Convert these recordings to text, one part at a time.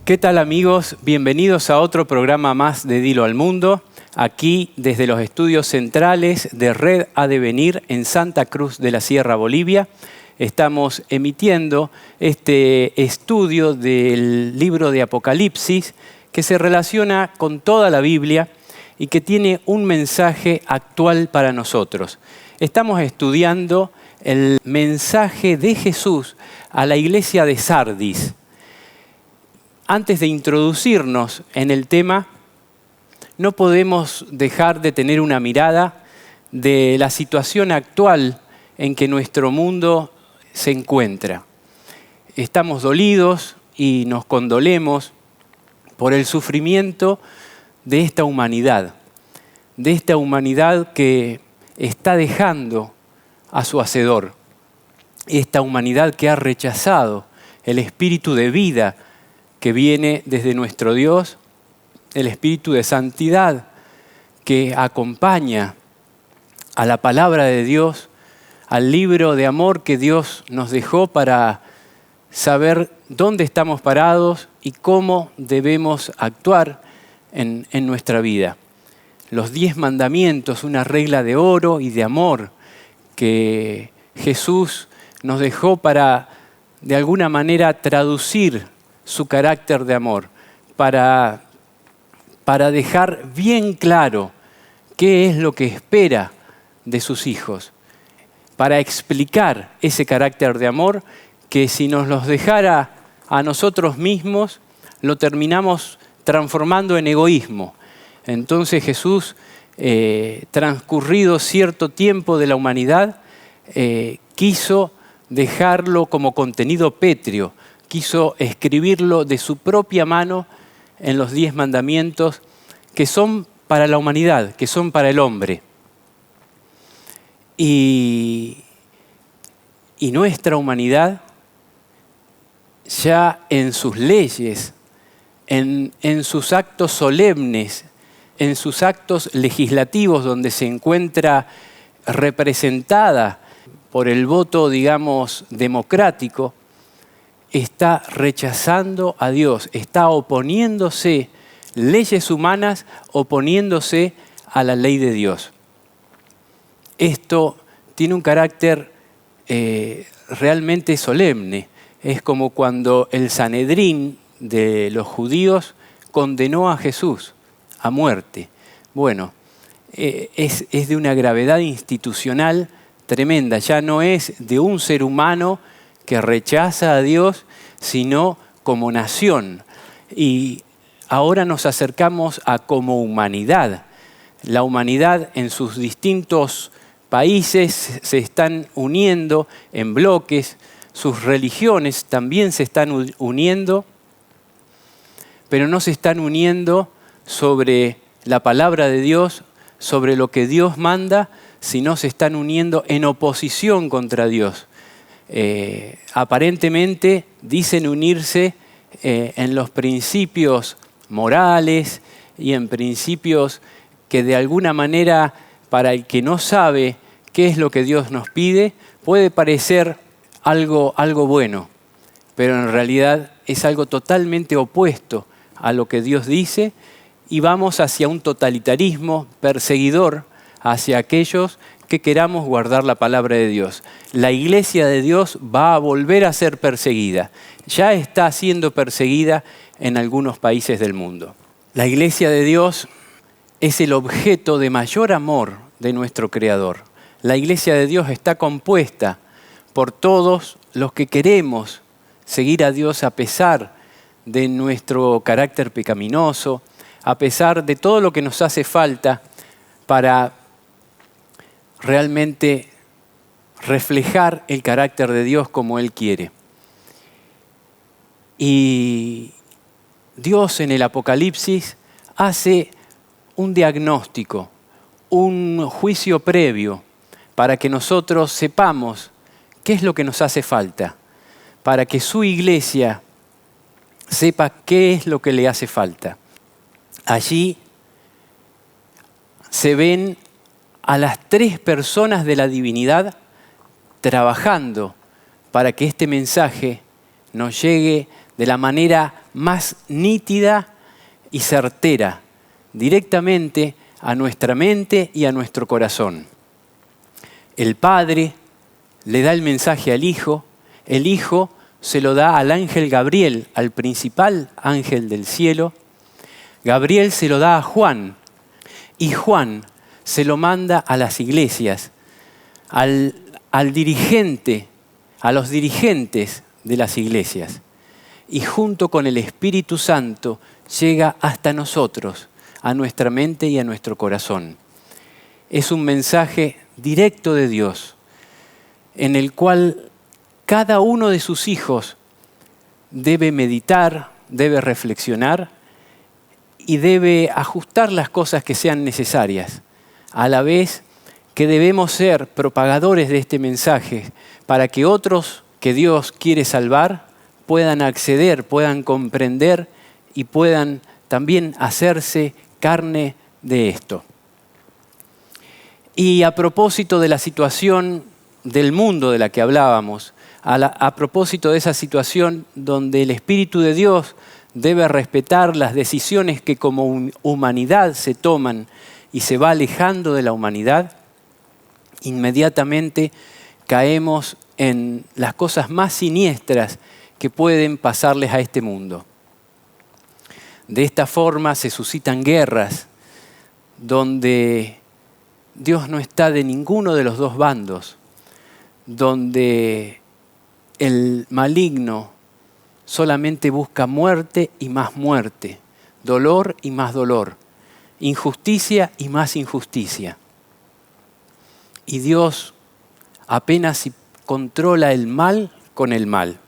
¿Qué tal, amigos? Bienvenidos a otro programa más de Dilo al Mundo, aquí desde los estudios centrales de Red Adevenir en Santa Cruz de la Sierra, Bolivia. Estamos emitiendo este estudio del libro de Apocalipsis que se relaciona con toda la Biblia y que tiene un mensaje actual para nosotros. Estamos estudiando el mensaje de Jesús a la iglesia de Sardis. Antes de introducirnos en el tema, no podemos dejar de tener una mirada de la situación actual en que nuestro mundo se encuentra. Estamos dolidos y nos condolemos por el sufrimiento de esta humanidad que está dejando a su Hacedor, esta humanidad que ha rechazado el espíritu de vida que viene desde nuestro Dios, el espíritu de santidad que acompaña a la palabra de Dios, al libro de amor que Dios nos dejó para saber dónde estamos parados y cómo debemos actuar en nuestra vida. Los 10 mandamientos, una regla de oro y de amor que Jesús nos dejó para, de alguna manera, traducir su carácter de amor, para dejar bien claro qué es lo que espera de sus hijos, para explicar ese carácter de amor que si nos los dejara a nosotros mismos, lo terminamos transformando en egoísmo. Entonces Jesús, transcurrido cierto tiempo de la humanidad, quiso dejarlo como contenido pétreo, quiso escribirlo de su propia mano en los 10 mandamientos que son para la humanidad, que son para el hombre. Y nuestra humanidad, ya en sus leyes, en sus actos solemnes, en sus actos legislativos donde se encuentra representada por el voto, digamos, democrático, está rechazando a Dios, está oponiéndose, leyes humanas oponiéndose a la ley de Dios. Esto tiene un carácter realmente solemne. Es como cuando el Sanedrín de los judíos condenó a Jesús a muerte. Bueno, es de una gravedad institucional tremenda. Ya no es de un ser humano que rechaza a Dios, sino como nación. Y ahora nos acercamos a como humanidad. La humanidad en sus distintos países se están uniendo en bloques, sus religiones también se están uniendo, pero no se están uniendo sobre la palabra de Dios, sobre lo que Dios manda, sino se están uniendo en oposición contra Dios. Aparentemente dicen unirse en los principios morales y en principios que de alguna manera, para el que no sabe qué es lo que Dios nos pide, puede parecer algo bueno, pero en realidad es algo totalmente opuesto a lo que Dios dice, y vamos hacia un totalitarismo perseguidor hacia aquellos que queramos guardar la palabra de Dios. La iglesia de Dios va a volver a ser perseguida. Ya está siendo perseguida en algunos países del mundo. La iglesia de Dios es el objeto de mayor amor de nuestro Creador. La iglesia de Dios está compuesta por todos los que queremos seguir a Dios a pesar de nuestro carácter pecaminoso, a pesar de todo lo que nos hace falta para realmente reflejar el carácter de Dios como Él quiere. Y Dios en el Apocalipsis hace un diagnóstico, un juicio previo para que nosotros sepamos qué es lo que nos hace falta, para que su iglesia sepa qué es lo que le hace falta. Allí se ven a las 3 personas de la divinidad trabajando para que este mensaje nos llegue de la manera más nítida y certera, directamente a nuestra mente y a nuestro corazón. El Padre le da el mensaje al Hijo, el Hijo se lo da al ángel Gabriel, al principal ángel del cielo. Gabriel se lo da a Juan y Juan se lo manda a las iglesias, al dirigente, a los dirigentes de las iglesias. Y junto con el Espíritu Santo llega hasta nosotros, a nuestra mente y a nuestro corazón. Es un mensaje directo de Dios, en el cual cada uno de sus hijos debe meditar, debe reflexionar y debe ajustar las cosas que sean necesarias, a la vez que debemos ser propagadores de este mensaje para que otros que Dios quiere salvar puedan acceder, puedan comprender y puedan también hacerse carne de esto. Y a propósito de la situación del mundo de la que hablábamos, a propósito de esa situación donde el Espíritu de Dios debe respetar las decisiones que como humanidad se toman y se va alejando de la humanidad, inmediatamente caemos en las cosas más siniestras que pueden pasarles a este mundo. De esta forma se suscitan guerras donde Dios no está de ninguno de los dos bandos, donde el maligno solamente busca muerte y más muerte, dolor y más dolor, injusticia y más injusticia. Y Dios apenas si controla el mal con el mal.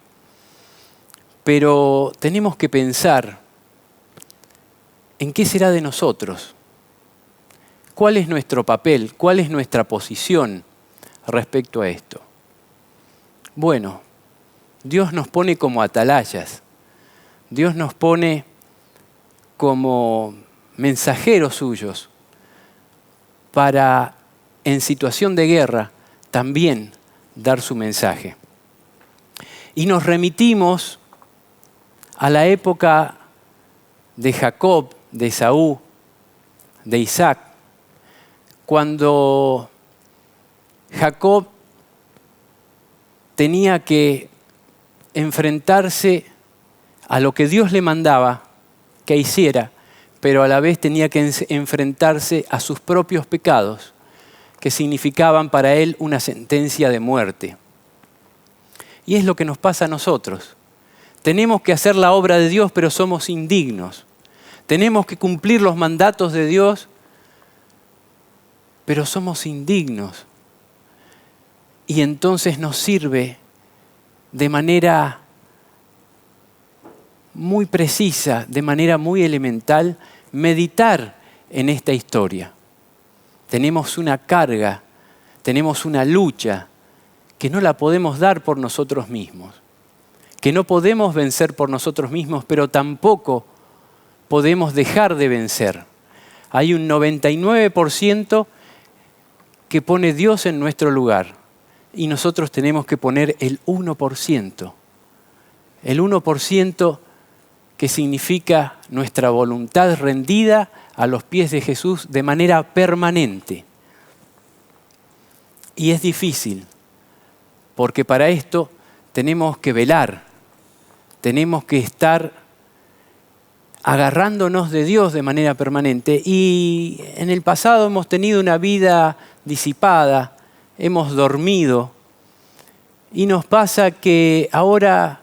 Pero tenemos que pensar en qué será de nosotros. ¿Cuál es nuestro papel? ¿Cuál es nuestra posición respecto a esto? Bueno, Dios nos pone como atalayas. Dios nos pone como mensajeros suyos para, en situación de guerra, también dar su mensaje. Y nos remitimos a la época de Jacob, de Esaú, de Isaac, cuando Jacob tenía que enfrentarse a lo que Dios le mandaba que hiciera, pero a la vez tenía que enfrentarse a sus propios pecados, que significaban para él una sentencia de muerte. Y es lo que nos pasa a nosotros. Tenemos que hacer la obra de Dios, pero somos indignos. Tenemos que cumplir los mandatos de Dios, pero somos indignos. Y entonces nos sirve de manera muy precisa, de manera muy elemental, meditar en esta historia. Tenemos una carga, tenemos una lucha que no la podemos dar por nosotros mismos, que no podemos vencer por nosotros mismos, pero tampoco podemos dejar de vencer. Hay un 99% que pone Dios en nuestro lugar y nosotros tenemos que poner el 1%. El 1% que significa nuestra voluntad rendida a los pies de Jesús de manera permanente. Y es difícil, porque para esto tenemos que velar, tenemos que estar agarrándonos de Dios de manera permanente. Y en el pasado hemos tenido una vida disipada, hemos dormido, y nos pasa que ahora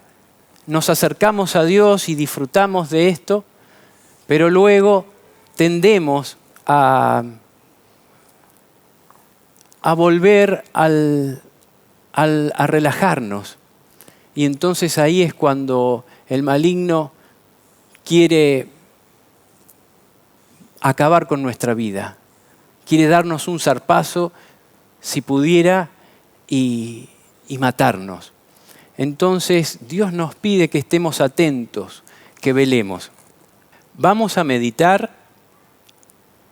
nos acercamos a Dios y disfrutamos de esto, pero luego tendemos a volver a relajarnos. Y entonces ahí es cuando el maligno quiere acabar con nuestra vida. Quiere darnos un zarpazo, si pudiera, y matarnos. Entonces Dios nos pide que estemos atentos, que velemos. Vamos a meditar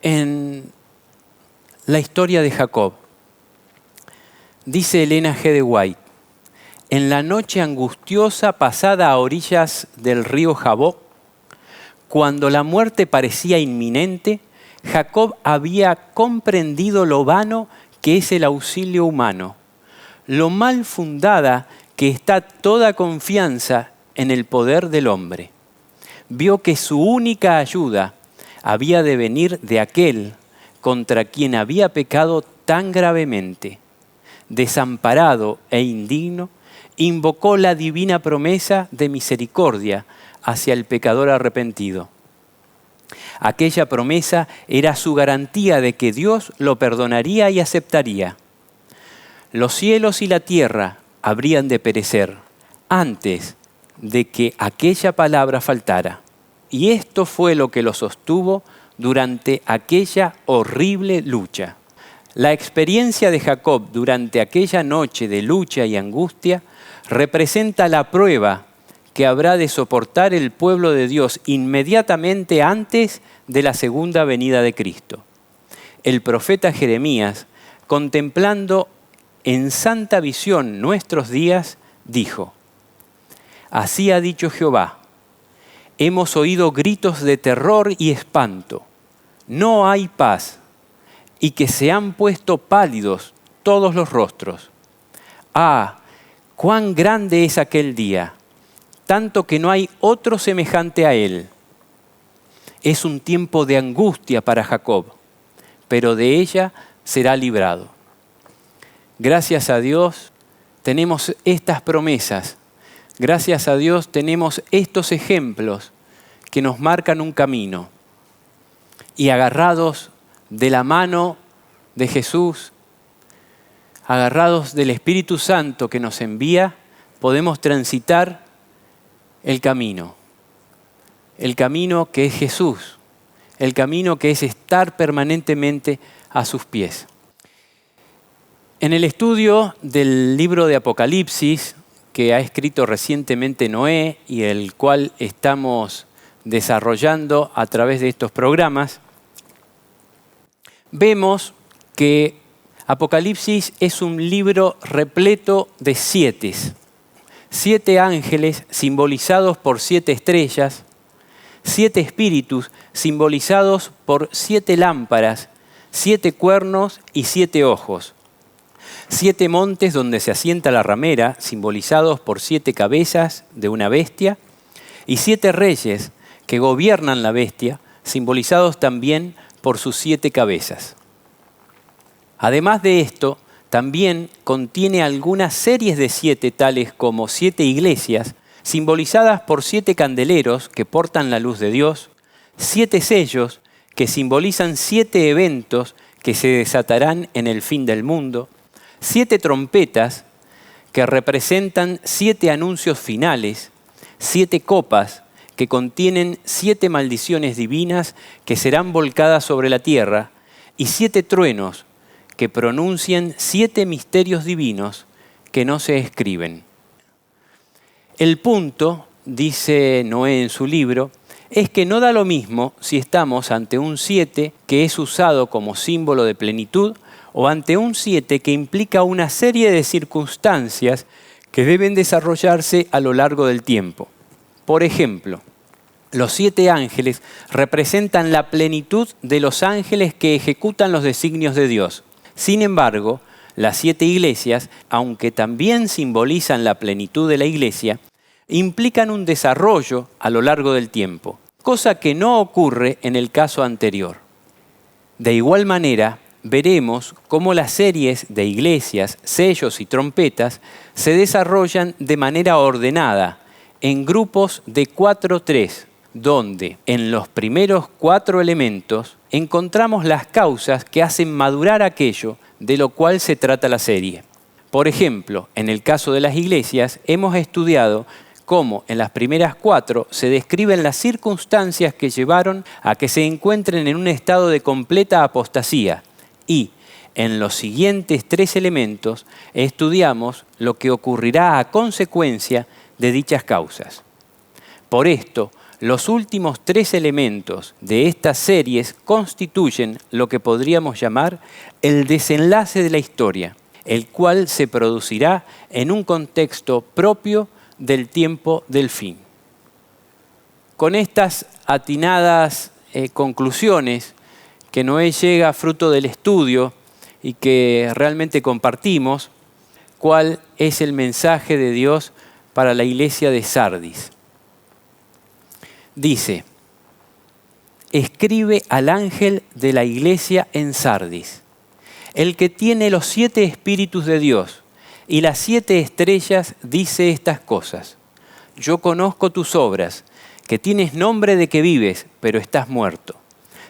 en la historia de Jacob. Dice Elena G. de White: en la noche angustiosa pasada a orillas del río Jaboc, cuando la muerte parecía inminente, Jacob había comprendido lo vano que es el auxilio humano, lo mal fundada que está toda confianza en el poder del hombre. Vio que su única ayuda había de venir de aquel contra quien había pecado tan gravemente. Desamparado e indigno, invocó la divina promesa de misericordia hacia el pecador arrepentido. Aquella promesa era su garantía de que Dios lo perdonaría y aceptaría. Los cielos y la tierra habrían de perecer antes de que aquella palabra faltara. Y esto fue lo que lo sostuvo durante aquella horrible lucha. La experiencia de Jacob durante aquella noche de lucha y angustia representa la prueba que habrá de soportar el pueblo de Dios inmediatamente antes de la segunda venida de Cristo. El profeta Jeremías, contemplando en santa visión nuestros días, dijo: Así ha dicho Jehová, hemos oído gritos de terror y espanto, no hay paz, y que se han puesto pálidos todos los rostros. ¡Ah! ¡Cuán grande es aquel día! Tanto que no hay otro semejante a él. Es un tiempo de angustia para Jacob, pero de ella será librado. Gracias a Dios tenemos estas promesas. Gracias a Dios tenemos estos ejemplos que nos marcan un camino. Y agarrados de la mano de Jesús, agarrados del Espíritu Santo que nos envía, podemos transitar el camino que es Jesús, el camino que es estar permanentemente a sus pies. En el estudio del libro de Apocalipsis, que ha escrito recientemente Noé y el cual estamos desarrollando a través de estos programas, vemos que Apocalipsis es un libro repleto de 7. 7 ángeles simbolizados por 7 estrellas, 7 espíritus simbolizados por 7 lámparas, 7 cuernos y 7 ojos. 7 montes donde se asienta la ramera, simbolizados por 7 cabezas de una bestia, y 7 reyes que gobiernan la bestia, simbolizados también por sus 7 cabezas. Además de esto, también contiene algunas series de 7, tales como 7 iglesias, simbolizadas por 7 candeleros que portan la luz de Dios, 7 sellos que simbolizan 7 eventos que se desatarán en el fin del mundo, 7 trompetas que representan 7 anuncios finales, 7 copas que contienen 7 maldiciones divinas que serán volcadas sobre la tierra, y 7 truenos que pronuncian 7 misterios divinos que no se escriben. El punto, dice Noé en su libro, es que no da lo mismo si estamos ante un 7 que es usado como símbolo de plenitud o ante un 7 que implica una serie de circunstancias que deben desarrollarse a lo largo del tiempo. Por ejemplo, los 7 ángeles representan la plenitud de los ángeles que ejecutan los designios de Dios. Sin embargo, las 7 iglesias, aunque también simbolizan la plenitud de la iglesia, implican un desarrollo a lo largo del tiempo, cosa que no ocurre en el caso anterior. De igual manera, veremos cómo las series de iglesias, sellos y trompetas se desarrollan de manera ordenada, en grupos de 4-3, donde en los primeros 4 elementos encontramos las causas que hacen madurar aquello de lo cual se trata la serie. Por ejemplo, en el caso de las iglesias, hemos estudiado cómo en las primeras 4 se describen las circunstancias que llevaron a que se encuentren en un estado de completa apostasía, y en los siguientes 3 elementos estudiamos lo que ocurrirá a consecuencia de dichas causas. Por esto, los últimos 3 elementos de estas series constituyen lo que podríamos llamar el desenlace de la historia. el cual se producirá en un contexto propio del tiempo del fin. Con estas atinadas conclusiones que Noé llega fruto del estudio y que realmente compartimos, ¿cuál es el mensaje de Dios para la iglesia de Sardis? Dice: escribe al ángel de la iglesia en Sardis, el que tiene los 7 espíritus de Dios y las 7 estrellas, dice estas cosas: yo conozco tus obras, que tienes nombre de que vives, pero estás muerto.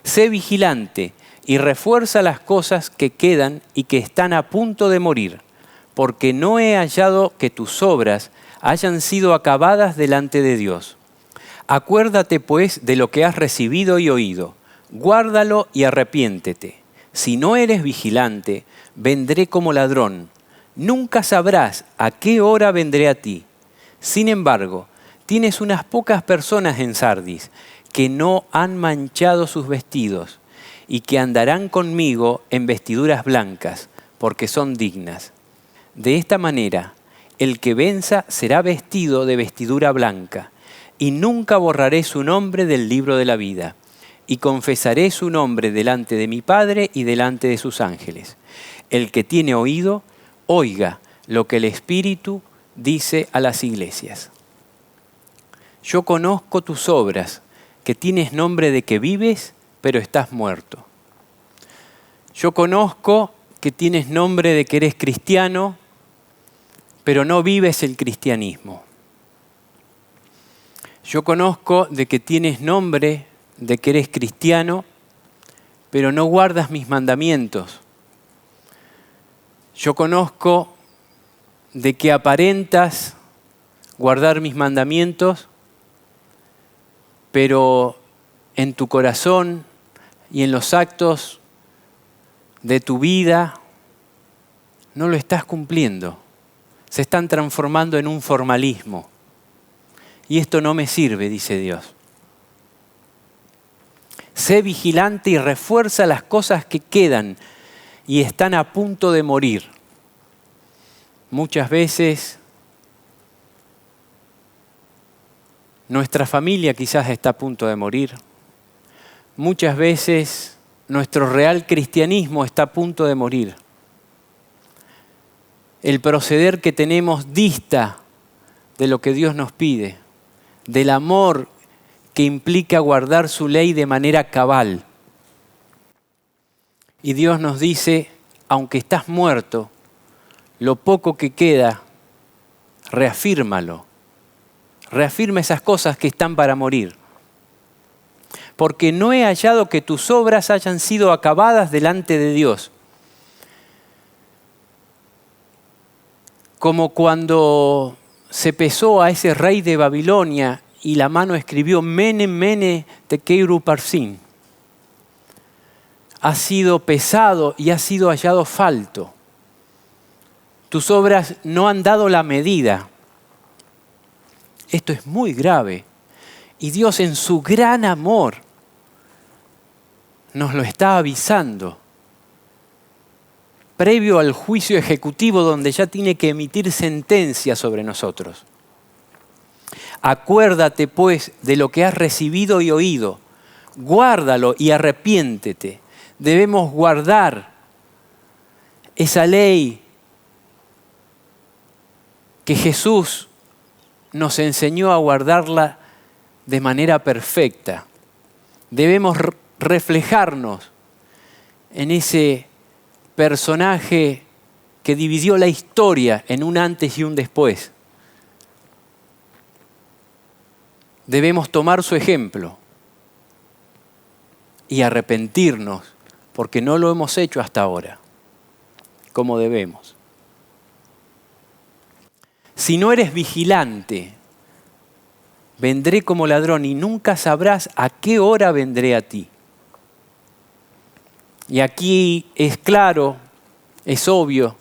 Sé vigilante y refuerza las cosas que quedan y que están a punto de morir, porque no he hallado que tus obras hayan sido acabadas delante de Dios. Acuérdate pues de lo que has recibido y oído, guárdalo y arrepiéntete. Si no eres vigilante, vendré como ladrón. Nunca sabrás a qué hora vendré a ti. Sin embargo, tienes unas pocas personas en Sardis que no han manchado sus vestidos y que andarán conmigo en vestiduras blancas, porque son dignas. De esta manera, el que venza será vestido de vestidura blanca, y nunca borraré su nombre del libro de la vida, y confesaré su nombre delante de mi Padre y delante de sus ángeles. El que tiene oído, oiga lo que el Espíritu dice a las iglesias. Yo conozco tus obras, que tienes nombre de que vives, pero estás muerto. Yo conozco que tienes nombre de que eres cristiano, pero no vives el cristianismo. Yo conozco de que tienes nombre de que eres cristiano, pero no guardas mis mandamientos. Yo conozco de que aparentas guardar mis mandamientos, pero en tu corazón y en los actos de tu vida no lo estás cumpliendo. Se están transformando en un formalismo. Y esto no me sirve, dice Dios. Sé vigilante y refuerza las cosas que quedan y están a punto de morir. Muchas veces nuestra familia quizás está a punto de morir. Muchas veces nuestro real cristianismo está a punto de morir. El proceder que tenemos dista de lo que Dios nos pide, del amor que implica guardar su ley de manera cabal. Y Dios nos dice, aunque estás muerto, lo poco que queda, reafírmalo. Reafirma esas cosas que están para morir. Porque no he hallado que tus obras hayan sido acabadas delante de Dios. Como cuando se pesó a ese rey de Babilonia y la mano escribió Mene, Mene, Tekel Upharsin. Ha sido pesado y ha sido hallado falto. Tus obras no han dado la medida. Esto es muy grave. Y Dios en su gran amor nos lo está avisando. Previo al juicio ejecutivo donde ya tiene que emitir sentencia sobre nosotros. Acuérdate pues de lo que has recibido y oído. Guárdalo y arrepiéntete. Debemos guardar esa ley que Jesús nos enseñó a guardarla de manera perfecta. Debemos reflejarnos en ese personaje que dividió la historia en un antes y un después. Debemos tomar su ejemplo y arrepentirnos porque no lo hemos hecho hasta ahora como debemos. Si no eres vigilante, vendré como ladrón y nunca sabrás a qué hora vendré a ti. Y aquí es claro, es obvio,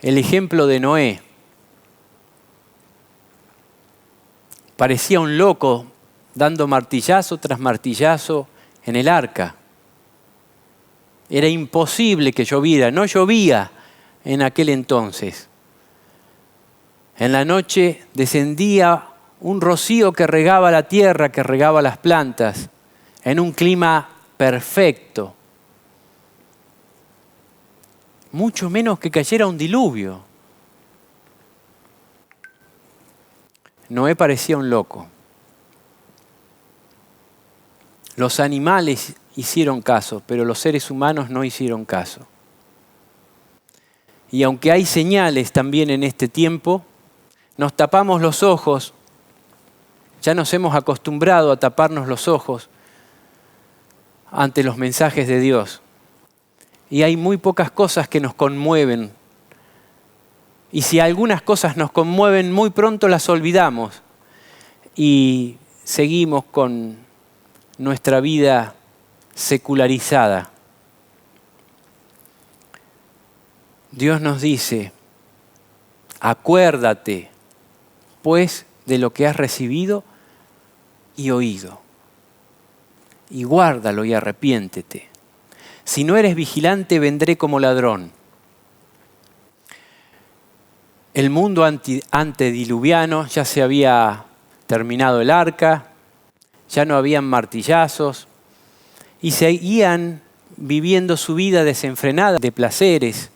el ejemplo de Noé. Parecía un loco dando martillazo tras martillazo en el arca. Era imposible que lloviera, no llovía en aquel entonces. En la noche descendía un rocío que regaba la tierra, que regaba las plantas, en un clima perfecto. Mucho menos que cayera un diluvio. Noé parecía un loco. Los animales hicieron caso, pero los seres humanos no hicieron caso. Y aunque hay señales también en este tiempo, nos tapamos los ojos, ya nos hemos acostumbrado a taparnos los ojos ante los mensajes de Dios. Y hay muy pocas cosas que nos conmueven. Y si algunas cosas nos conmueven, muy pronto las olvidamos y seguimos con nuestra vida secularizada. Dios nos dice, acuérdate, pues, de lo que has recibido y oído. Y guárdalo y arrepiéntete. Si no eres vigilante, vendré como ladrón. El mundo antediluviano ya se había terminado el arca, ya no habían martillazos y seguían viviendo su vida desenfrenada de placeres.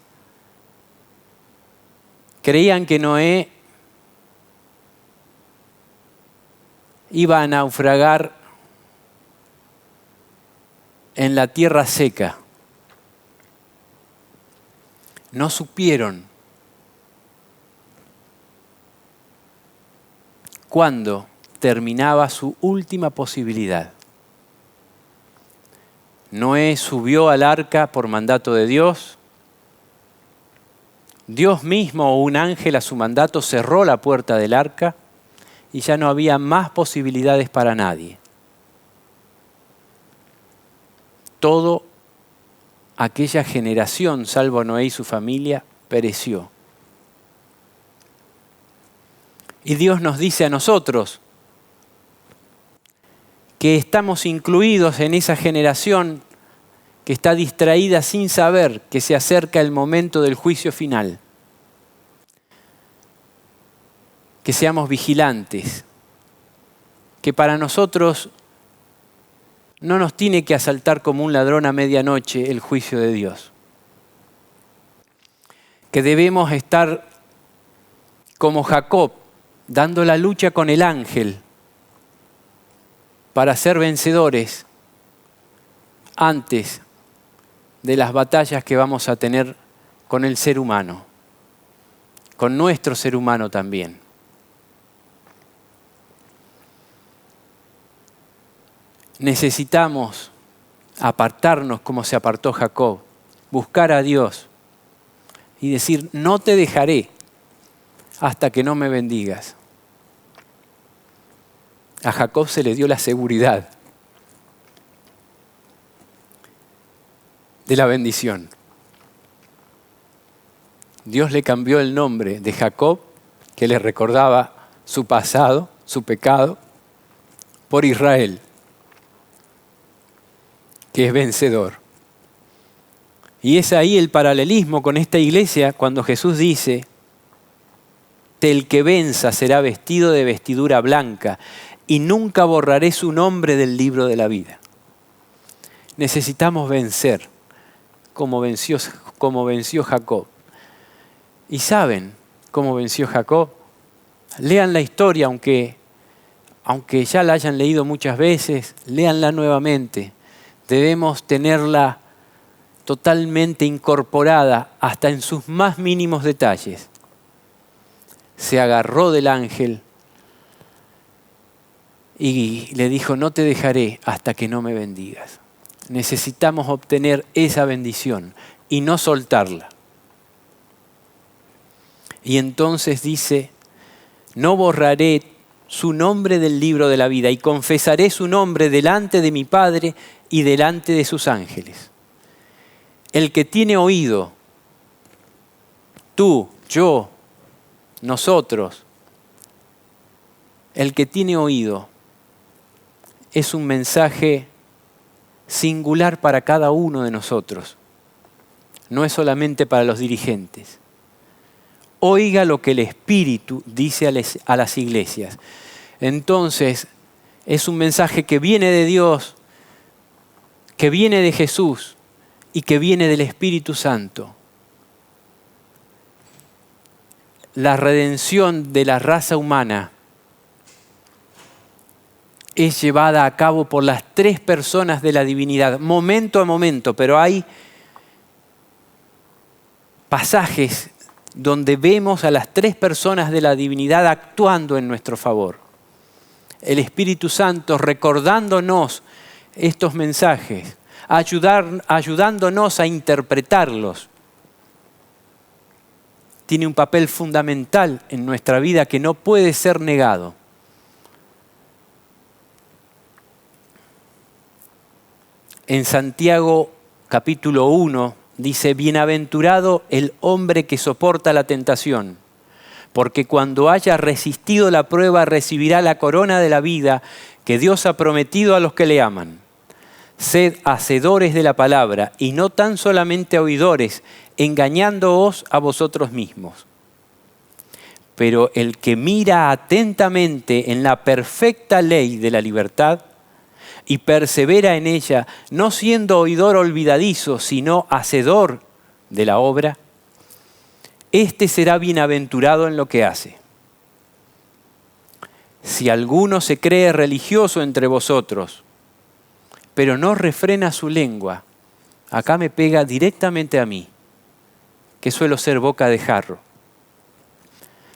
Creían que Noé iba a naufragar en la tierra seca. No supieron cuándo terminaba su última posibilidad. Noé subió al arca por mandato de Dios. Dios mismo o un ángel a su mandato cerró la puerta del arca y ya no había más posibilidades para nadie. Toda aquella generación, salvo Noé y su familia, pereció. Y Dios nos dice a nosotros que estamos incluidos en esa generación que está distraída sin saber que se acerca el momento del juicio final. Que seamos vigilantes, que para nosotros no nos tiene que asaltar como un ladrón a medianoche el juicio de Dios. Que debemos estar como Jacob, dando la lucha con el ángel para ser vencedores antes de las batallas que vamos a tener con el ser humano, con nuestro ser humano también. Necesitamos apartarnos como se apartó Jacob, buscar a Dios y decir, no te dejaré hasta que no me bendigas. A Jacob se le dio la seguridad de la bendición. Dios le cambió el nombre de Jacob, que le recordaba su pasado, su pecado, por Israel, que es vencedor. Y es ahí el paralelismo con esta iglesia cuando Jesús dice, el que venza será vestido de vestidura blanca y nunca borraré su nombre del libro de la vida. Necesitamos vencer como venció Jacob. ¿Y saben cómo venció Jacob? Lean la historia, aunque ya la hayan leído muchas veces, léanla nuevamente. Debemos tenerla totalmente incorporada hasta en sus más mínimos detalles. Se agarró del ángel y le dijo, no te dejaré hasta que no me bendigas. Necesitamos obtener esa bendición y no soltarla. Y entonces dice, no borraré su nombre del libro de la vida y confesaré su nombre delante de mi Padre y delante de sus ángeles. El que tiene oído, tú, yo, nosotros, el que tiene oído, es un mensaje singular para cada uno de nosotros. no es solamente para los dirigentes. Oiga lo que el Espíritu dice a las iglesias. Entonces, es un mensaje que viene de Dios, que viene de Jesús y que viene del Espíritu Santo. La redención de la raza humana es llevada a cabo por las tres personas de la divinidad, momento a momento, pero hay pasajes donde vemos a las tres personas de la divinidad actuando en nuestro favor. El Espíritu Santo recordándonos estos mensajes, ayudándonos a interpretarlos. Tiene un papel fundamental en nuestra vida que no puede ser negado. En Santiago capítulo 1 dice: bienaventurado el hombre que soporta la tentación, porque cuando haya resistido la prueba recibirá la corona de la vida que Dios ha prometido a los que le aman. Sed hacedores de la palabra y no tan solamente oidores, engañándoos a vosotros mismos. Pero el que mira atentamente en la perfecta ley de la libertad y persevera en ella, no siendo oidor olvidadizo, sino hacedor de la obra, éste será bienaventurado en lo que hace. Si alguno se cree religioso entre vosotros, pero no refrena su lengua, acá me pega directamente a mí, que suelo ser boca de jarro.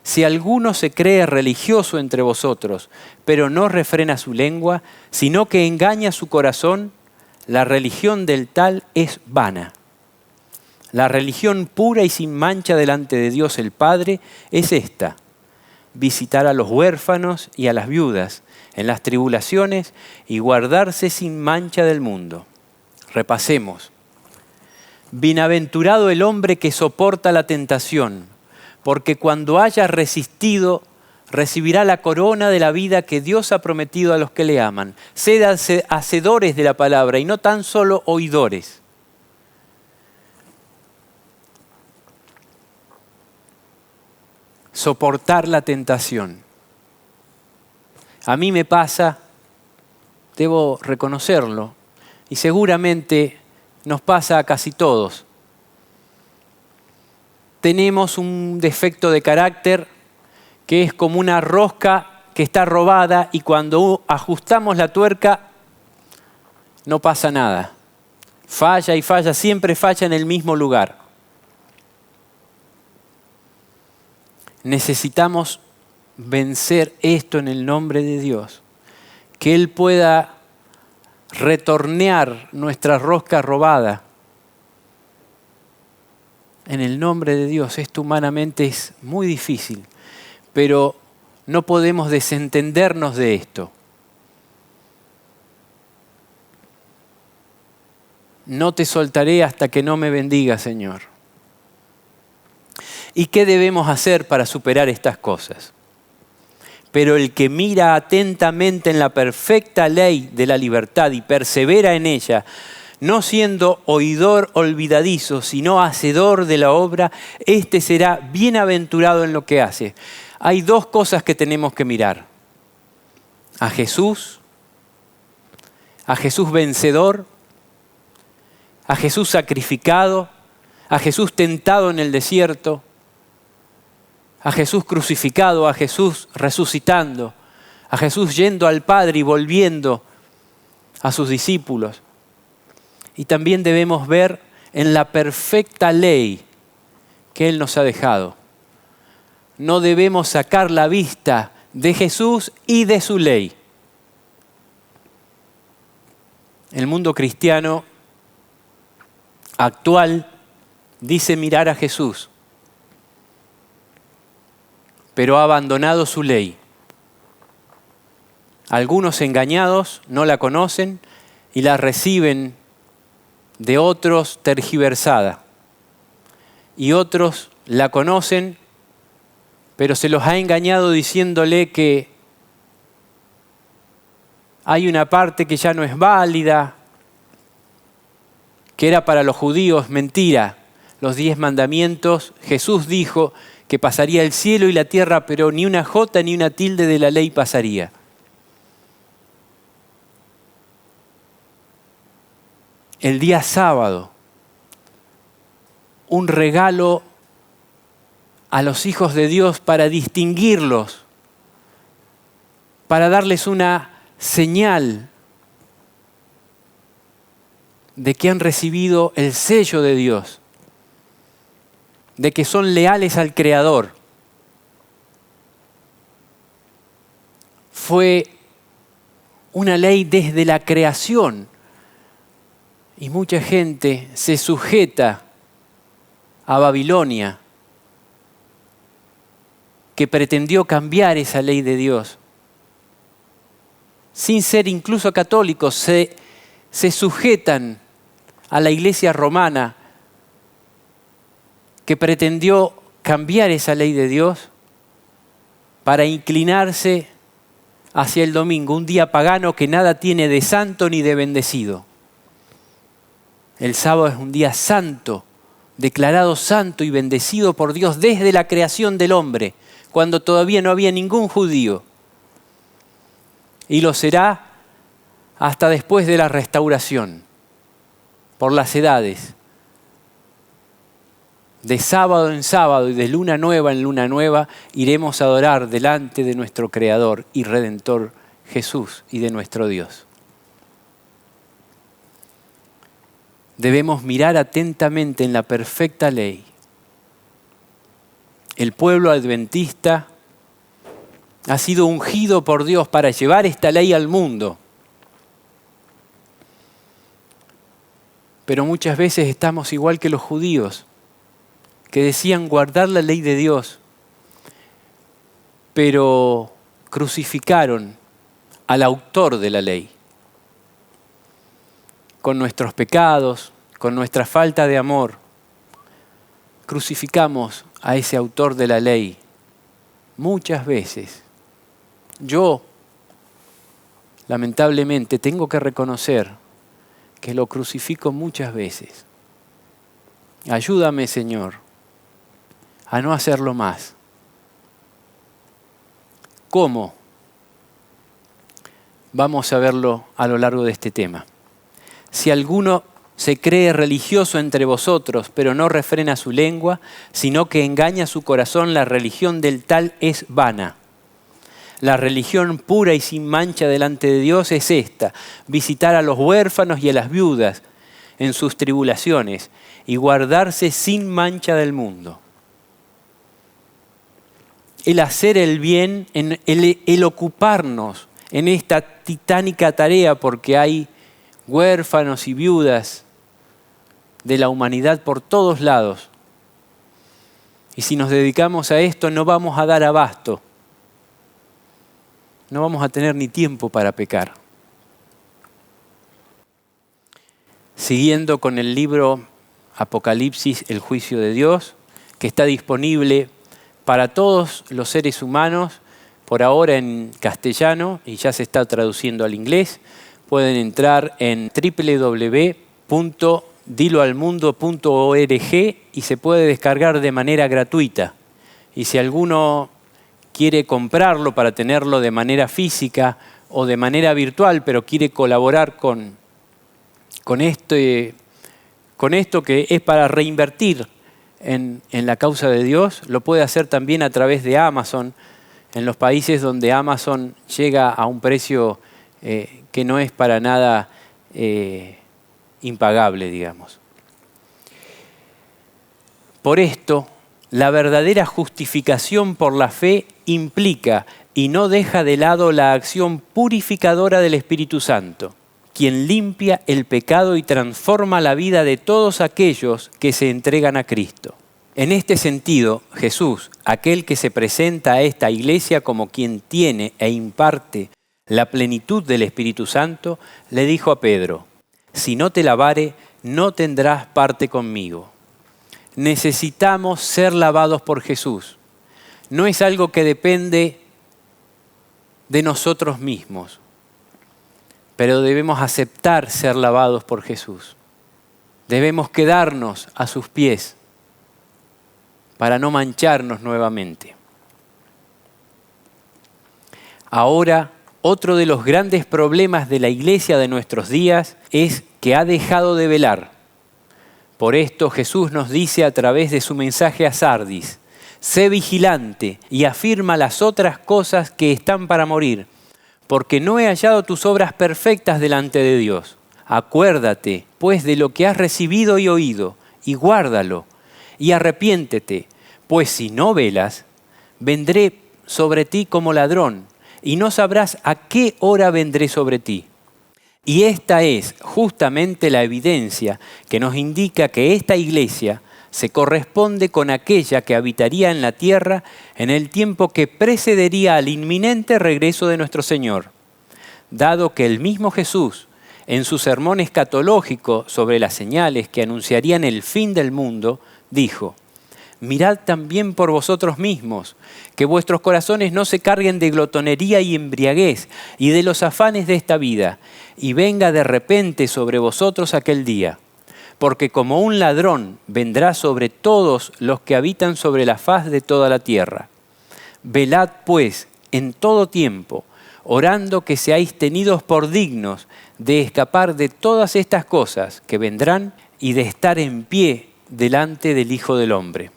Si alguno se cree religioso entre vosotros, pero no refrena su lengua, sino que engaña su corazón, la religión del tal es vana. La religión pura y sin mancha delante de Dios el Padre es esta: visitar a los huérfanos y a las viudas en las tribulaciones y guardarse sin mancha del mundo. Repasemos. Bienaventurado el hombre que soporta la tentación, porque cuando haya resistido, recibirá la corona de la vida que Dios ha prometido a los que le aman. Sed hacedores de la palabra y no tan solo oidores. Soportar la tentación. A mí me pasa, debo reconocerlo, y seguramente nos pasa a casi todos. Tenemos un defecto de carácter que es como una rosca que está robada y cuando ajustamos la tuerca no pasa nada. Falla y falla, siempre falla en el mismo lugar. Necesitamos vencer esto en el nombre de Dios, que Él pueda retornear nuestra rosca robada. En el nombre de Dios, esto humanamente es muy difícil, pero no podemos desentendernos de esto. No te soltaré hasta que no me bendiga, Señor. ¿Y qué debemos hacer para superar estas cosas? Pero el que mira atentamente en la perfecta ley de la libertad y persevera en ella, no siendo oidor olvidadizo, sino hacedor de la obra, éste será bienaventurado en lo que hace. Hay dos cosas que tenemos que mirar. A Jesús vencedor, a Jesús sacrificado, a Jesús tentado en el desierto, a Jesús crucificado, a Jesús resucitando, a Jesús yendo al Padre y volviendo a sus discípulos. Y también debemos ver en la perfecta ley que Él nos ha dejado. No debemos sacar la vista de Jesús y de su ley. El mundo cristiano actual dice mirar a Jesús, pero ha abandonado su ley. Algunos engañados no la conocen y la reciben de otros tergiversada. Y otros la conocen, pero se los ha engañado diciéndole que hay una parte que ya no es válida, que era para los judíos. Mentira. los 10 mandamientos, Jesús dijo que pasaría el cielo y la tierra, pero ni una jota ni una tilde de la ley pasaría. El día sábado, un regalo a los hijos de Dios para distinguirlos, para darles una señal de que han recibido el sello de Dios, de que son leales al Creador. Fue una ley desde la creación y mucha gente se sujeta a Babilonia, que pretendió cambiar esa ley de Dios. Sin ser incluso católicos, se sujetan a la Iglesia romana, que pretendió cambiar esa ley de Dios para inclinarse hacia el domingo, un día pagano que nada tiene de santo ni de bendecido. El sábado es un día santo, declarado santo y bendecido por Dios desde la creación del hombre, cuando todavía no había ningún judío. Y lo será hasta después de la restauración, por las edades. De sábado en sábado y de luna nueva en luna nueva, iremos a adorar delante de nuestro Creador y Redentor Jesús y de nuestro Dios. Debemos mirar atentamente en la perfecta ley. El pueblo adventista ha sido ungido por Dios para llevar esta ley al mundo. Pero muchas veces estamos igual que los judíos, que decían guardar la ley de Dios, pero crucificaron al autor de la ley. Con nuestros pecados, con nuestra falta de amor, crucificamos a ese autor de la ley muchas veces. Yo, lamentablemente, tengo que reconocer que lo crucifico muchas veces. Ayúdame, Señor, a no hacerlo más. ¿Cómo? Vamos a verlo a lo largo de este tema. Si alguno se cree religioso entre vosotros, pero no refrena su lengua, sino que engaña su corazón, la religión del tal es vana. La religión pura y sin mancha delante de Dios es esta: visitar a los huérfanos y a las viudas en sus tribulaciones y guardarse sin mancha del mundo. El hacer el bien, el ocuparnos en esta titánica tarea, porque hay huérfanos y viudas de la humanidad por todos lados. Y si nos dedicamos a esto, no vamos a dar abasto. No vamos a tener ni tiempo para pecar. Siguiendo con el libro Apocalipsis, el juicio de Dios, que está disponible para todos los seres humanos, por ahora en castellano, y ya se está traduciendo al inglés. Pueden entrar en www.diloalmundo.org y se puede descargar de manera gratuita. Y si alguno quiere comprarlo para tenerlo de manera física o de manera virtual, pero quiere colaborar con esto que es para reinvertir en la causa de Dios, lo puede hacer también a través de Amazon, en los países donde Amazon llega a un precio que no es para nada impagable, digamos. Por esto, la verdadera justificación por la fe implica y no deja de lado la acción purificadora del Espíritu Santo, quien limpia el pecado y transforma la vida de todos aquellos que se entregan a Cristo. En este sentido, Jesús, aquel que se presenta a esta iglesia como quien tiene e imparte la plenitud del Espíritu Santo, le dijo a Pedro: si no te lavare, no tendrás parte conmigo. Necesitamos ser lavados por Jesús. No es algo que depende de nosotros mismos, pero debemos aceptar ser lavados por Jesús. Debemos quedarnos a sus pies para no mancharnos nuevamente. Ahora, otro de los grandes problemas de la iglesia de nuestros días es que ha dejado de velar. Por esto Jesús nos dice a través de su mensaje a Sardis: sé vigilante y afirma las otras cosas que están para morir, porque no he hallado tus obras perfectas delante de Dios. Acuérdate, pues, de lo que has recibido y oído, y guárdalo, y arrepiéntete, pues si no velas, vendré sobre ti como ladrón, y no sabrás a qué hora vendré sobre ti. Y esta es justamente la evidencia que nos indica que esta iglesia se corresponde con aquella que habitaría en la tierra en el tiempo que precedería al inminente regreso de nuestro Señor, dado que el mismo Jesús, en su sermón escatológico sobre las señales que anunciarían el fin del mundo, dijo: mirad también por vosotros mismos, que vuestros corazones no se carguen de glotonería y embriaguez y de los afanes de esta vida, y venga de repente sobre vosotros aquel día. Porque como un ladrón vendrá sobre todos los que habitan sobre la faz de toda la tierra. Velad pues en todo tiempo, orando que seáis tenidos por dignos de escapar de todas estas cosas que vendrán y de estar en pie delante del Hijo del Hombre.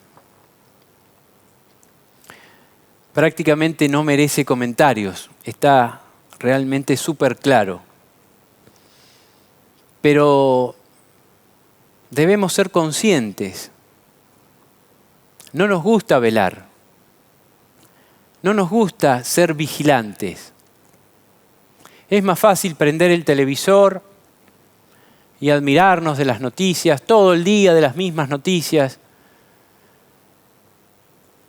Prácticamente no merece comentarios, está realmente súper claro. Pero debemos ser conscientes. No nos gusta velar. No nos gusta ser vigilantes. Es más fácil prender el televisor y admirarnos de las noticias, todo el día de las mismas noticias,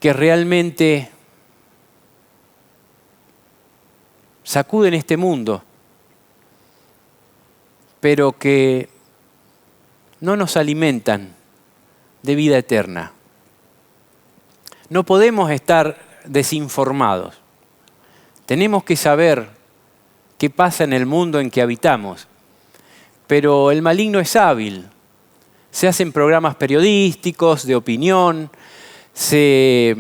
que realmente sacuden este mundo, pero que no nos alimentan de vida eterna. No podemos estar desinformados. Tenemos que saber qué pasa en el mundo en que habitamos. Pero el maligno es hábil. Se hacen programas periodísticos, de opinión, se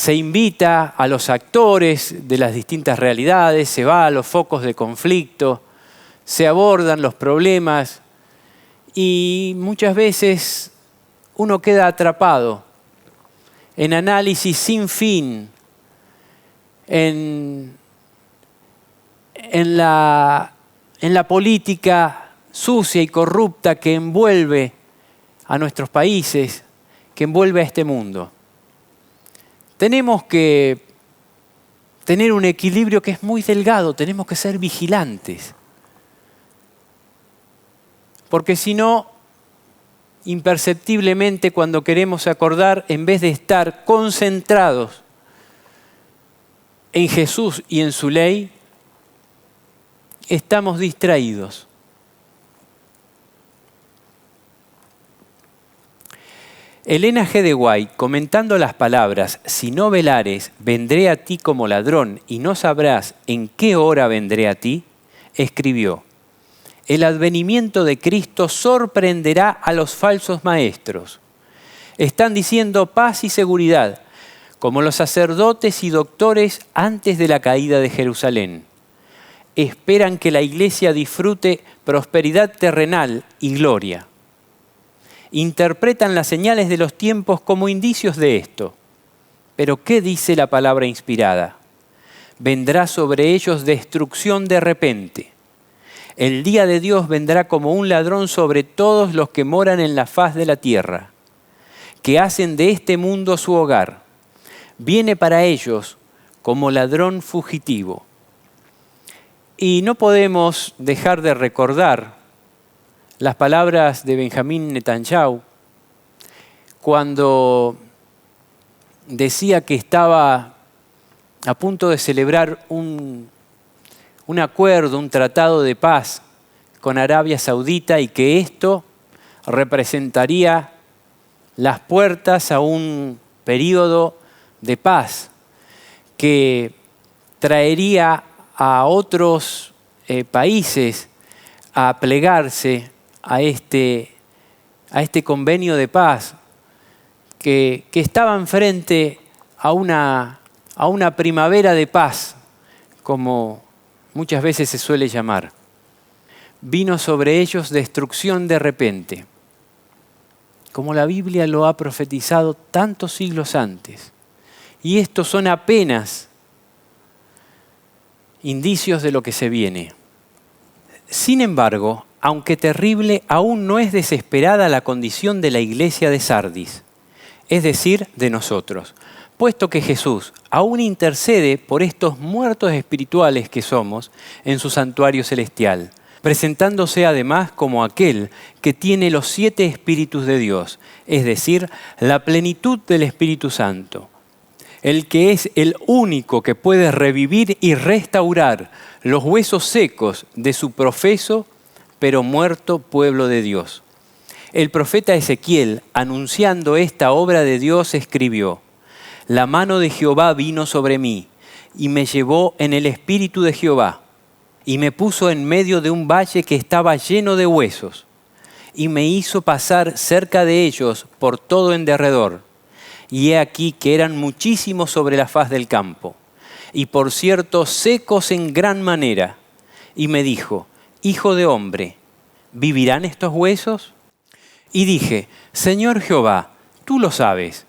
invita a los actores de las distintas realidades, se va a los focos de conflicto, se abordan los problemas y muchas veces uno queda atrapado en análisis sin fin, en la política sucia y corrupta que envuelve a nuestros países, que envuelve a este mundo. Tenemos que tener un equilibrio que es muy delgado, tenemos que ser vigilantes. Porque si no, imperceptiblemente cuando queremos acordar, en vez de estar concentrados en Jesús y en su ley, estamos distraídos. Elena G. de White, comentando las palabras «Si no velares, vendré a ti como ladrón y no sabrás en qué hora vendré a ti», escribió: «El advenimiento de Cristo sorprenderá a los falsos maestros. Están diciendo paz y seguridad, como los sacerdotes y doctores antes de la caída de Jerusalén. Esperan que la iglesia disfrute prosperidad terrenal y gloria. Interpretan las señales de los tiempos como indicios de esto. Pero ¿qué dice la palabra inspirada? Vendrá sobre ellos destrucción de repente. El día de Dios vendrá como un ladrón sobre todos los que moran en la faz de la tierra, que hacen de este mundo su hogar. Viene para ellos como ladrón fugitivo». Y no podemos dejar de recordar las palabras de Benjamín Netanyahu cuando decía que estaba a punto de celebrar un acuerdo, un tratado de paz con Arabia Saudita y que esto representaría las puertas a un periodo de paz que traería a otros países a plegarse a este convenio de paz que estaban frente a una primavera de paz, como muchas veces se suele llamar. Vino sobre ellos destrucción de repente, como la Biblia lo ha profetizado tantos siglos antes. Y estos son apenas indicios de lo que se viene. Sin embargo, aunque terrible, aún no es desesperada la condición de la iglesia de Sardis, es decir, de nosotros, puesto que Jesús aún intercede por estos muertos espirituales que somos en su santuario celestial, presentándose además como aquel que tiene los 7 espíritus de Dios, es decir, la plenitud del Espíritu Santo, el que es el único que puede revivir y restaurar los huesos secos de su profeso pero muerto pueblo de Dios. El profeta Ezequiel, anunciando esta obra de Dios, escribió: «La mano de Jehová vino sobre mí, y me llevó en el espíritu de Jehová, y me puso en medio de un valle que estaba lleno de huesos, y me hizo pasar cerca de ellos por todo en derredor. Y he aquí que eran muchísimos sobre la faz del campo, y por cierto secos en gran manera. Y me dijo: Hijo de hombre, ¿vivirán estos huesos? Y dije: Señor Jehová, tú lo sabes.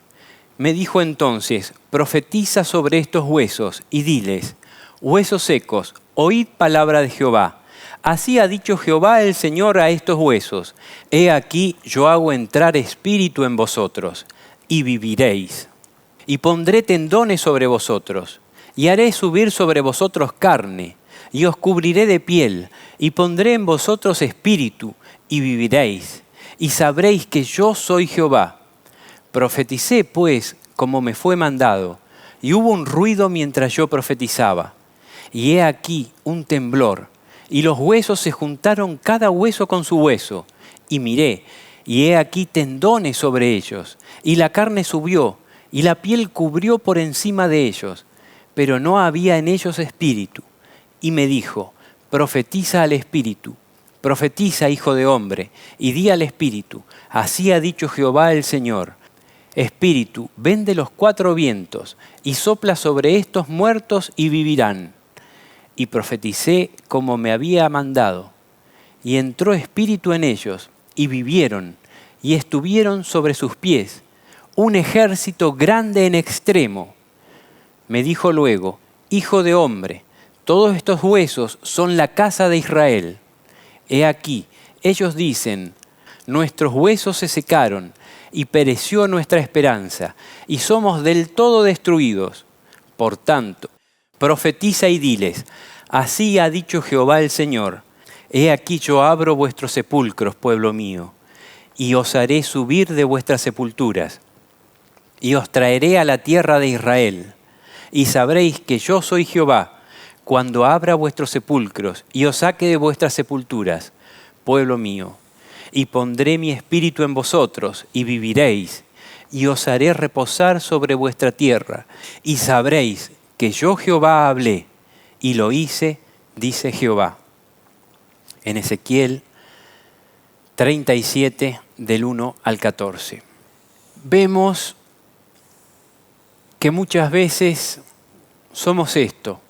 Me dijo entonces: profetiza sobre estos huesos y diles: huesos secos, oíd palabra de Jehová. Así ha dicho Jehová el Señor a estos huesos: he aquí yo hago entrar espíritu en vosotros, y viviréis. Y pondré tendones sobre vosotros, y haré subir sobre vosotros carne, y os cubriré de piel, y pondré en vosotros espíritu, y viviréis, y sabréis que yo soy Jehová. Profeticé, pues, como me fue mandado, y hubo un ruido mientras yo profetizaba. Y he aquí un temblor, y los huesos se juntaron cada hueso con su hueso. Y miré, y he aquí tendones sobre ellos, y la carne subió, y la piel cubrió por encima de ellos, pero no había en ellos espíritu. Y me dijo: profetiza al espíritu, profetiza, hijo de hombre, y di al espíritu: así ha dicho Jehová el Señor. Espíritu, ven de los 4 vientos, y sopla sobre estos muertos y vivirán. Y profeticé como me había mandado. Y entró espíritu en ellos, y vivieron, y estuvieron sobre sus pies, un ejército grande en extremo. Me dijo luego: Hijo de hombre, todos estos huesos son la casa de Israel. He aquí, ellos dicen: nuestros huesos se secaron, y pereció nuestra esperanza, y somos del todo destruidos. Por tanto, profetiza y diles: así ha dicho Jehová el Señor: he aquí yo abro vuestros sepulcros, pueblo mío, y os haré subir de vuestras sepulturas, y os traeré a la tierra de Israel, y sabréis que yo soy Jehová, cuando abra vuestros sepulcros y os saque de vuestras sepulturas, pueblo mío. Y pondré mi espíritu en vosotros, y viviréis, y os haré reposar sobre vuestra tierra, y sabréis que yo Jehová hablé, y lo hice, dice Jehová. En Ezequiel 37, del 1 al 14. Vemos que muchas veces somos esto,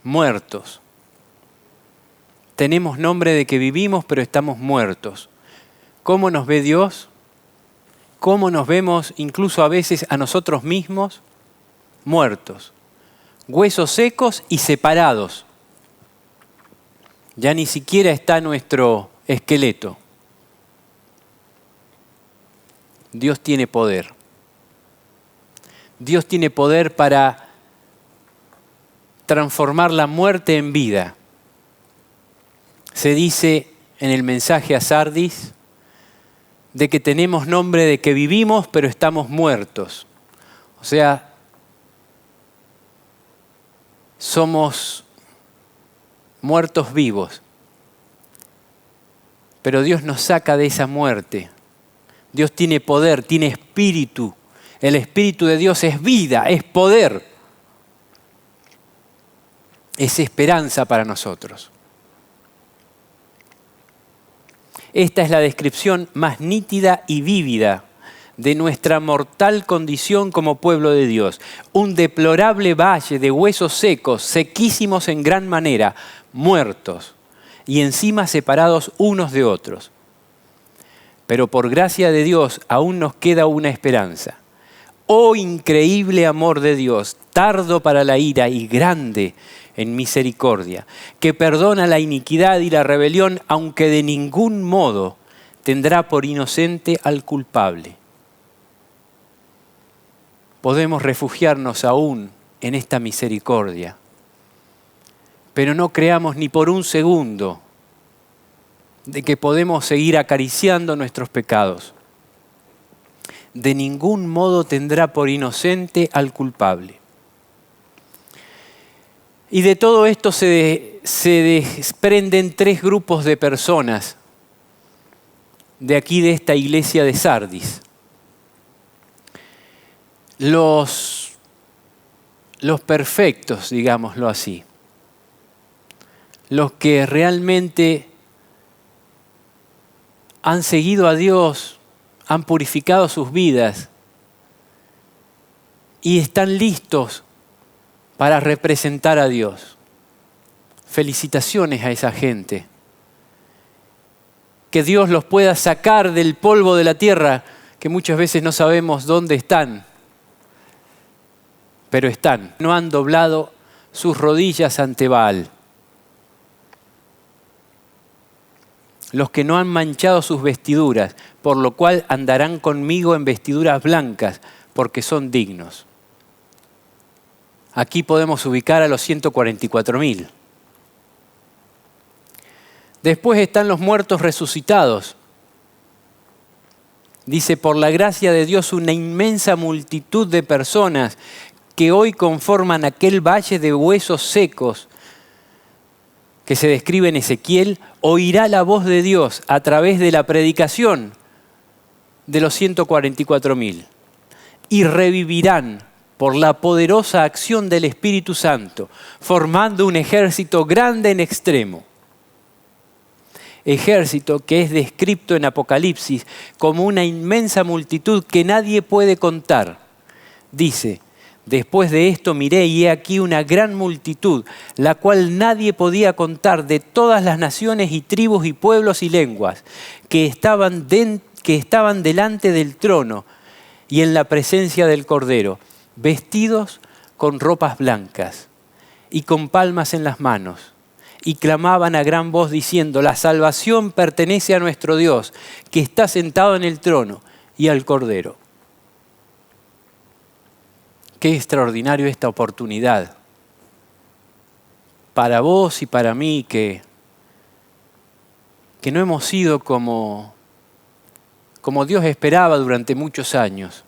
muertos. Tenemos nombre de que vivimos, pero estamos muertos. ¿Cómo nos ve Dios? ¿Cómo nos vemos incluso a veces a nosotros mismos? Muertos. Huesos secos y separados. Ya ni siquiera está nuestro esqueleto. Dios tiene poder. Dios tiene poder para transformar la muerte en vida. Se dice en el mensaje a Sardis de que tenemos nombre de que vivimos, pero estamos muertos. O sea, somos muertos vivos. Pero Dios nos saca de esa muerte. Dios tiene poder, tiene espíritu. El Espíritu de Dios es vida, es poder. Es esperanza para nosotros. Esta es la descripción más nítida y vívida de nuestra mortal condición como pueblo de Dios. Un deplorable valle de huesos secos, sequísimos en gran manera, muertos y encima separados unos de otros. Pero por gracia de Dios aún nos queda una esperanza. Oh increíble amor de Dios, tardo para la ira y grande en misericordia, que perdona la iniquidad y la rebelión, aunque de ningún modo tendrá por inocente al culpable. Podemos refugiarnos aún en esta misericordia, pero no creamos ni por un segundo de que podemos seguir acariciando nuestros pecados. De ningún modo tendrá por inocente al culpable. Y de todo esto se desprenden tres grupos de personas de aquí, de esta iglesia de Sardis. Los perfectos, digámoslo así. Los que realmente han seguido a Dios, han purificado sus vidas y están listos para representar a Dios. Felicitaciones a esa gente. Que Dios los pueda sacar del polvo de la tierra, que muchas veces no sabemos dónde están, pero están. No han doblado sus rodillas ante Baal. Los que no han manchado sus vestiduras, por lo cual andarán conmigo en vestiduras blancas, porque son dignos. Aquí podemos ubicar a los 144.000. Después están los muertos resucitados. Dice, por la gracia de Dios, una inmensa multitud de personas que hoy conforman aquel valle de huesos secos que se describe en Ezequiel, oirá la voz de Dios a través de la predicación de los 144.000 y revivirán por la poderosa acción del Espíritu Santo, formando un ejército grande en extremo. Ejército que es descrito en Apocalipsis como una inmensa multitud que nadie puede contar. Dice, después de esto miré y he aquí una gran multitud, la cual nadie podía contar, de todas las naciones y tribus y pueblos y lenguas, que estaban delante del trono y en la presencia del Cordero, vestidos con ropas blancas y con palmas en las manos. Y clamaban a gran voz diciendo, la salvación pertenece a nuestro Dios, que está sentado en el trono, y al Cordero. Qué extraordinario esta oportunidad para vos y para mí, que no hemos sido como Dios esperaba durante muchos años.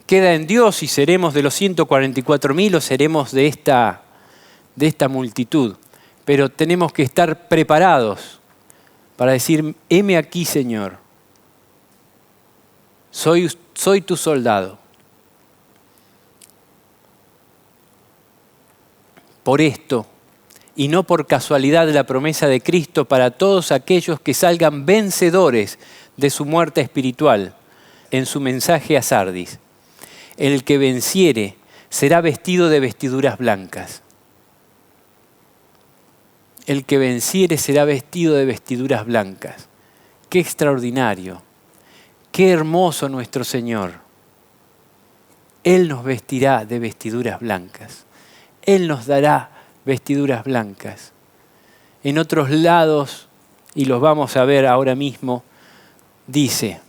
Queda en Dios si seremos de los 144.000 o seremos de esta multitud. Pero tenemos que estar preparados para decir, heme aquí, Señor. Soy tu soldado. Por esto, y no por casualidad, la promesa de Cristo para todos aquellos que salgan vencedores de su muerte espiritual, en su mensaje a Sardis. El que venciere será vestido de vestiduras blancas. El que venciere será vestido de vestiduras blancas. Qué extraordinario, qué hermoso nuestro Señor. Él nos vestirá de vestiduras blancas. Él nos dará vestiduras blancas. En otros lados, y los vamos a ver ahora mismo, dice,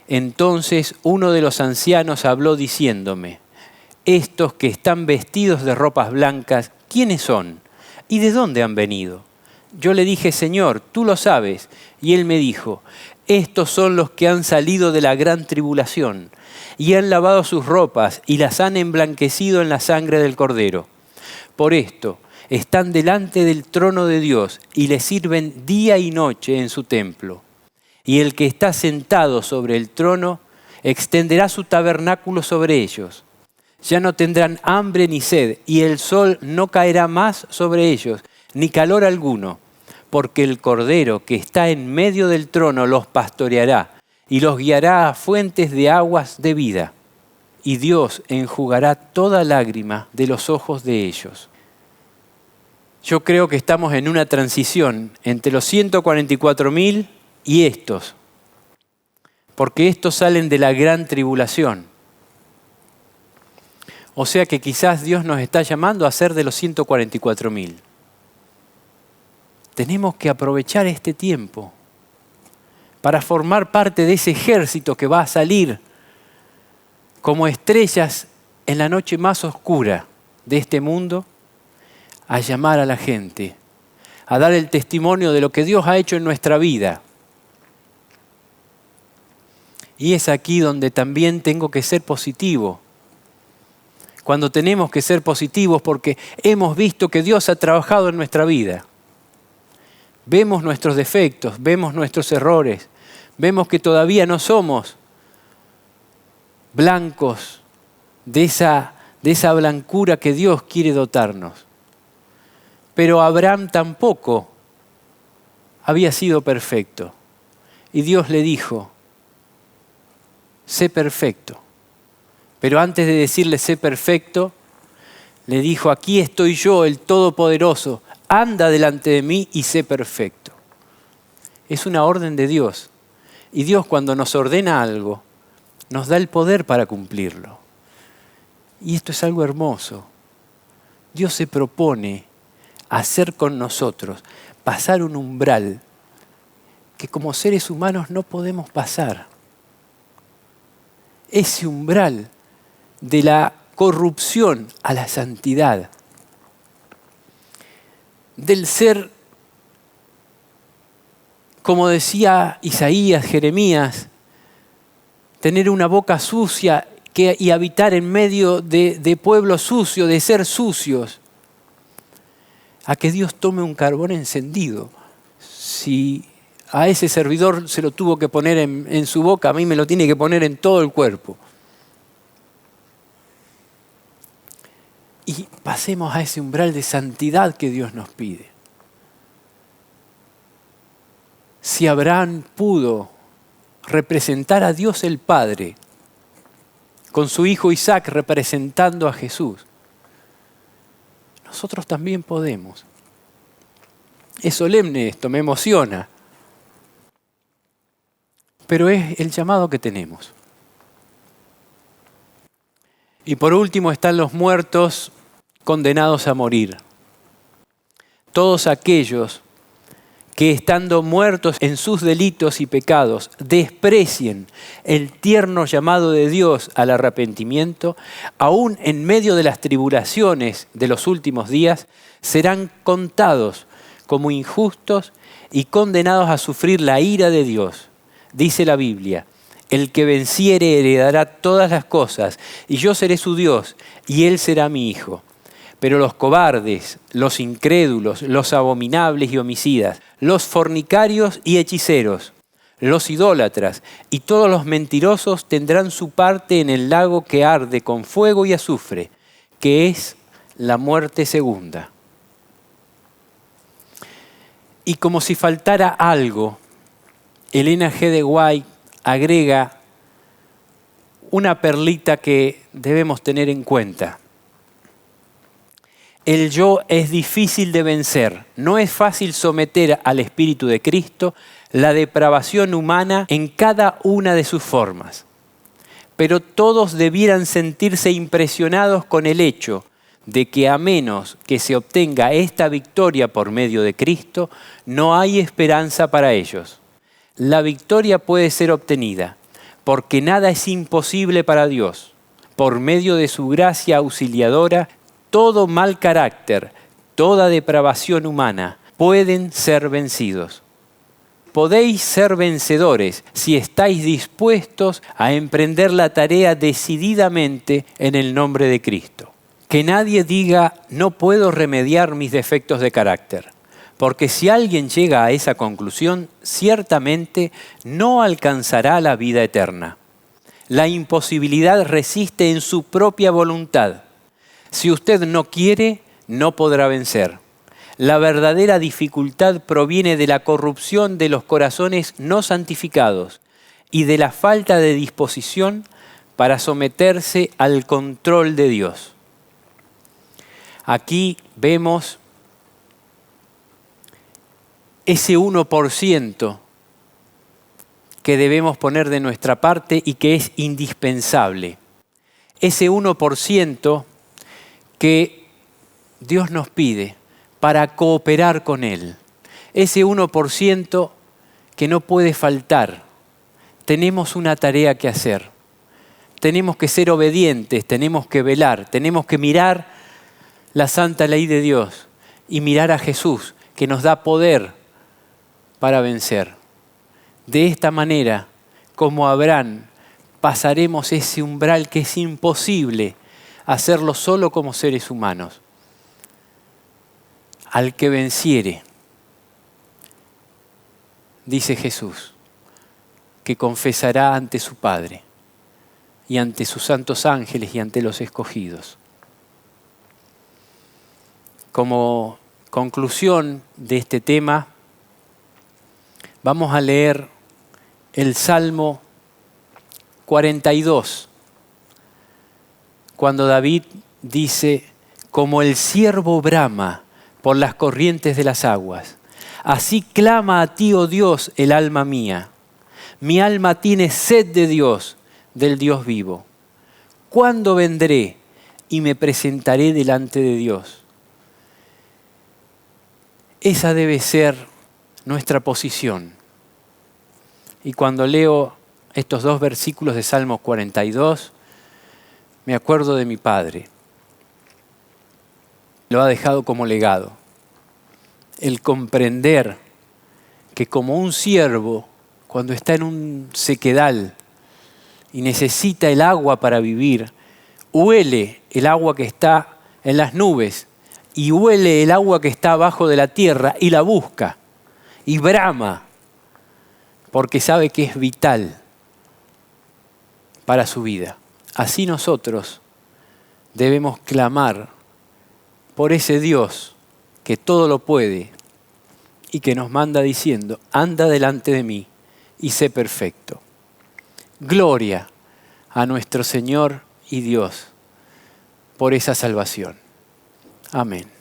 entonces uno de los ancianos habló diciéndome, estos que están vestidos de ropas blancas, ¿quiénes son? ¿Y de dónde han venido? Yo le dije, Señor, tú lo sabes. Y él me dijo, estos son los que han salido de la gran tribulación y han lavado sus ropas y las han emblanquecido en la sangre del Cordero. Por esto están delante del trono de Dios y le sirven día y noche en su templo. Y el que está sentado sobre el trono extenderá su tabernáculo sobre ellos. Ya no tendrán hambre ni sed, y el sol no caerá más sobre ellos, ni calor alguno, porque el Cordero que está en medio del trono los pastoreará, y los guiará a fuentes de aguas de vida. Y Dios enjugará toda lágrima de los ojos de ellos. Yo creo que estamos en una transición entre los 144.000 y estos, porque estos salen de la gran tribulación. O sea que quizás Dios nos está llamando a ser de los 144.000. Tenemos que aprovechar este tiempo para formar parte de ese ejército que va a salir como estrellas en la noche más oscura de este mundo, a llamar a la gente, a dar el testimonio de lo que Dios ha hecho en nuestra vida. Y es aquí donde también tengo que ser positivo. Cuando tenemos que ser positivos porque hemos visto que Dios ha trabajado en nuestra vida. Vemos nuestros defectos, vemos nuestros errores, vemos que todavía no somos blancos de esa blancura que Dios quiere dotarnos. Pero Abraham tampoco había sido perfecto. Y Dios le dijo, sé perfecto. Pero antes de decirle sé perfecto, le dijo, aquí estoy yo, el Todopoderoso, anda delante de mí y sé perfecto. Es una orden de Dios. Y Dios cuando nos ordena algo, nos da el poder para cumplirlo. Y esto es algo hermoso. Dios se propone hacer con nosotros, pasar un umbral que como seres humanos no podemos pasar. Ese umbral de la corrupción a la santidad, del ser, como decía Isaías, Jeremías, tener una boca sucia y habitar en medio de pueblo sucio, de ser sucios, a que Dios tome un carbón encendido. Si a ese servidor se lo tuvo que poner en su boca, a mí me lo tiene que poner en todo el cuerpo. Y pasemos a ese umbral de santidad que Dios nos pide. Si Abraham pudo representar a Dios el Padre, con su hijo Isaac representando a Jesús, nosotros también podemos. Es solemne esto, me emociona. Pero es el llamado que tenemos. Y por último están los muertos condenados a morir. Todos aquellos que estando muertos en sus delitos y pecados desprecien el tierno llamado de Dios al arrepentimiento, aún en medio de las tribulaciones de los últimos días, serán contados como injustos y condenados a sufrir la ira de Dios. Dice la Biblia, el que venciere heredará todas las cosas, y yo seré su Dios, y él será mi hijo. Pero los cobardes, los incrédulos, los abominables y homicidas, los fornicarios y hechiceros, los idólatras y todos los mentirosos tendrán su parte en el lago que arde con fuego y azufre, que es la muerte segunda. Y como si faltara algo, Elena G. de White agrega una perlita que debemos tener en cuenta. El yo es difícil de vencer. No es fácil someter al Espíritu de Cristo la depravación humana en cada una de sus formas. Pero todos debieran sentirse impresionados con el hecho de que a menos que se obtenga esta victoria por medio de Cristo, no hay esperanza para ellos. La victoria puede ser obtenida porque nada es imposible para Dios. Por medio de su gracia auxiliadora, todo mal carácter, toda depravación humana pueden ser vencidos. Podéis ser vencedores si estáis dispuestos a emprender la tarea decididamente en el nombre de Cristo. Que nadie diga, no puedo remediar mis defectos de carácter, porque si alguien llega a esa conclusión, ciertamente no alcanzará la vida eterna. La imposibilidad resiste en su propia voluntad. Si usted no quiere, no podrá vencer. La verdadera dificultad proviene de la corrupción de los corazones no santificados y de la falta de disposición para someterse al control de Dios. Aquí vemos ese 1% que debemos poner de nuestra parte y que es indispensable. Ese 1% que Dios nos pide para cooperar con Él. Ese 1% que no puede faltar. Tenemos una tarea que hacer. Tenemos que ser obedientes, tenemos que velar, tenemos que mirar la santa ley de Dios y mirar a Jesús, que nos da poder para vencer. De esta manera, como Abraham, pasaremos ese umbral que es imposible hacerlo solo como seres humanos. Al que venciere, dice Jesús, que confesará ante su Padre y ante sus santos ángeles y ante los escogidos. Como conclusión de este tema, vamos a leer el Salmo 42, cuando David dice: como el ciervo brama por las corrientes de las aguas, así clama a ti, oh Dios, el alma mía. Mi alma tiene sed de Dios, del Dios vivo. ¿Cuándo vendré y me presentaré delante de Dios? Esa debe ser nuestra posición. Y cuando leo estos 2 versículos de Salmo 42, me acuerdo de mi padre. Lo ha dejado como legado. El comprender que como un ciervo, cuando está en un sequedal y necesita el agua para vivir, huele el agua que está en las nubes y huele el agua que está abajo de la tierra y la busca y brama porque sabe que es vital para su vida. Así nosotros debemos clamar por ese Dios que todo lo puede y que nos manda diciendo: anda delante de mí y sé perfecto. Gloria a nuestro Señor y Dios por esa salvación. Amén.